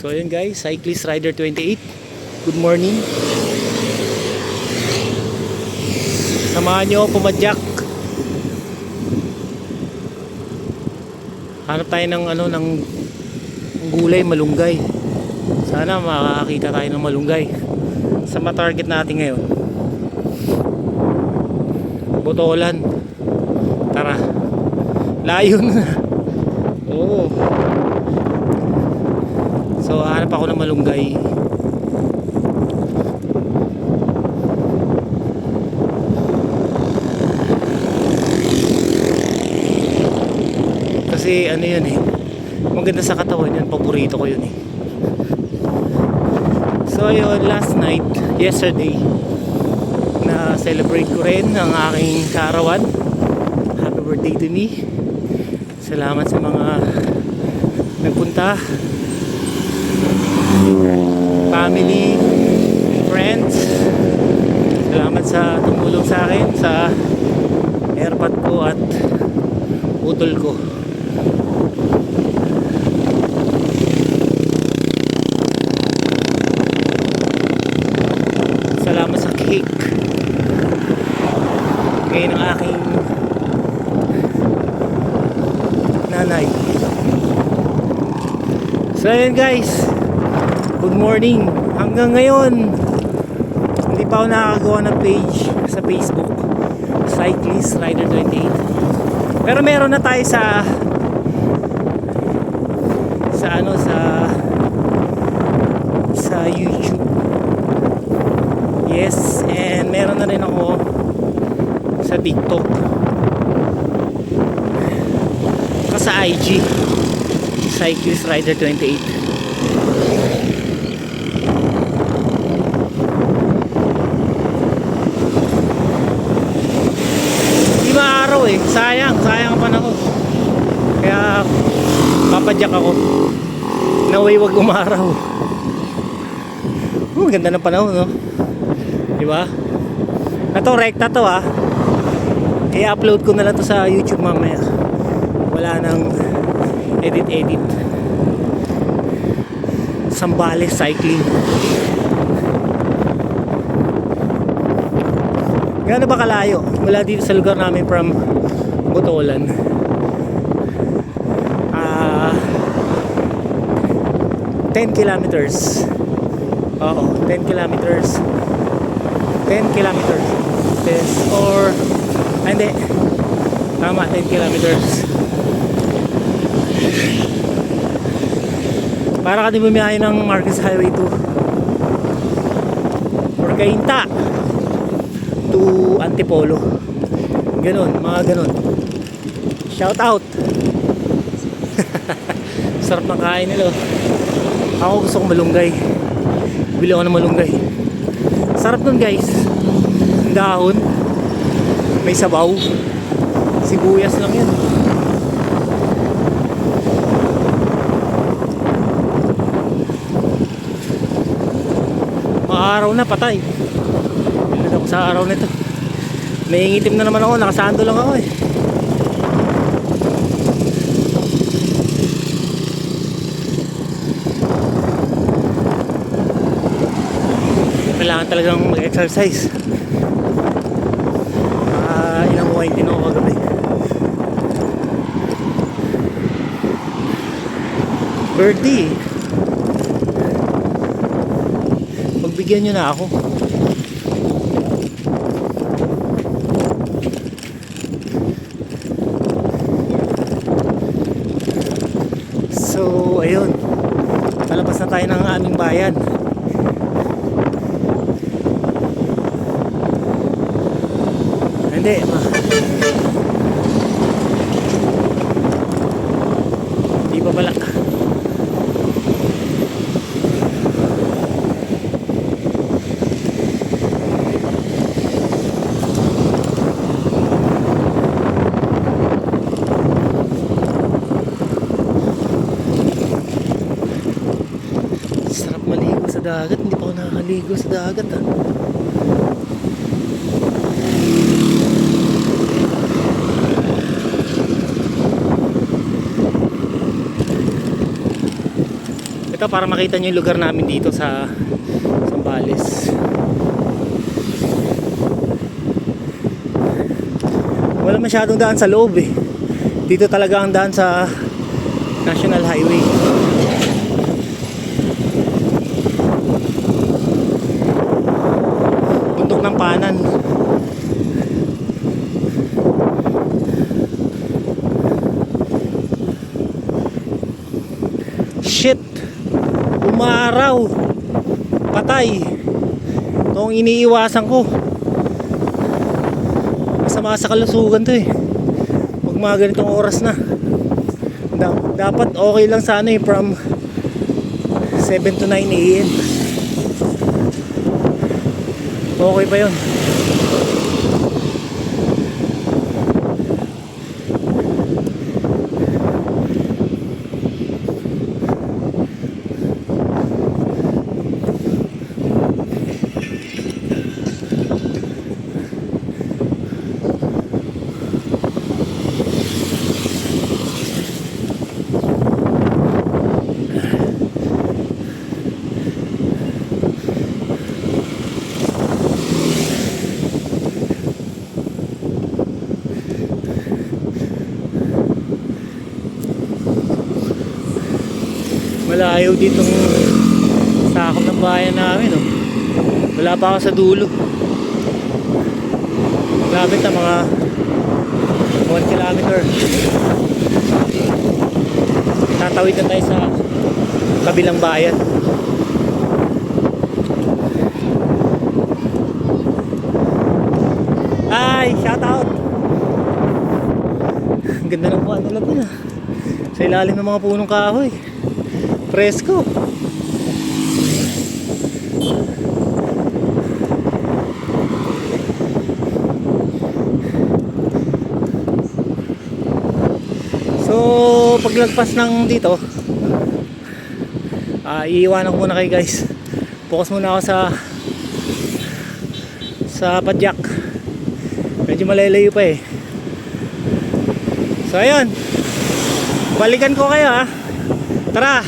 So ayun guys, Cyclist Rider 28. Good morning. Samahan nyo pumadyak. Hanap tayo ng ng gulay, malunggay. Sana makakakita tayo ng malunggay sa ma-target natin ngayon. Botolan. Tara. Layo na. Oo. So hanap ako ng malunggay. Kasi ano yun maganda sa katawan yun, paborito ko yun So yun, last night, yesterday, na celebrate ko rin ang aking kaarawan. Happy birthday to me. Salamat sa mga nagpunta, family, friends. Salamat sa tumulong sa akin sa airpot ko at utol ko. Salamat sa cake ngayon ng aking nanay. So ayun guys, good morning. Hanggang ngayon hindi pa ako nakakagawa ng page sa Facebook, Cyclist Rider 28. Pero meron na tayo sa YouTube. Yes, and meron na rin ako sa TikTok. Sa IG, Cyclist Rider 28. Di maaraw sayang ang panahon. Kaya papadyak ako. Naway wag umaraw. Ganda ng panahon, no? Diba? Ito, rekta to I-upload ko na lang to sa YouTube mamaya. Wala nang edit. Sambales cycling. Gaano ba kalayo mula dito sa lugar namin from Botolan? 10 kilometers. Oo, 10 kilometers. 10 kilometers. Or hindi. Tama, 10 kilometers. Para ka din bumiyahe ng Marquez Highway to Orcainta to Antipolo. Ganon, mga ganon. Shout out. Sarap ng kain nila. Ako gusto kong malunggay. Bili ako ng malunggay. Sarap nun guys. Dahon, may sabaw, sibuyas lang yun. Araw na, patay. Bilad ako sa araw nito. Nangingitim na naman ako, nakasando lang ako Kailangan talagang mag-exercise. Inamuhain din ako kagabi. Birdie, pagbigyan nyo na ako. So ayun, palabas na tayo ng aming bayan. Hindi pa pala. Sarap maligo sa dagat. Hindi pa ako nakakaligo sa dagat Ito para makita nyo yung lugar namin dito sa Zambales. Wala masyadong daan sa loob eh. Dito talaga ang daan sa National Highway. Bundok ng Panan. Shit! Umaraw! Patay! Ito ang iniiwasan ko. Masama sa kalusugan to eh. Pag mga ganitong oras na. Dapat okay lang sana eh, from 7 to 9 AM. Okay pa yun. Malayo ditong sakop ng bayan namin, oh. Wala pa ako sa dulo. Lapit na mga 1 kilometer. Tatawid na tayo sa kabilang bayan. Ay, shout out. Ang ganda ng buwan nila dun, ah. Sa ilalim ng mga punong kahoy. Presko. So, paglagpas ng dito, iiwanan ko muna kayo guys. Focus muna ako sa padyak. Medyo malalayo pa eh. So, ayun. Balikan ko kayo ha. Tara.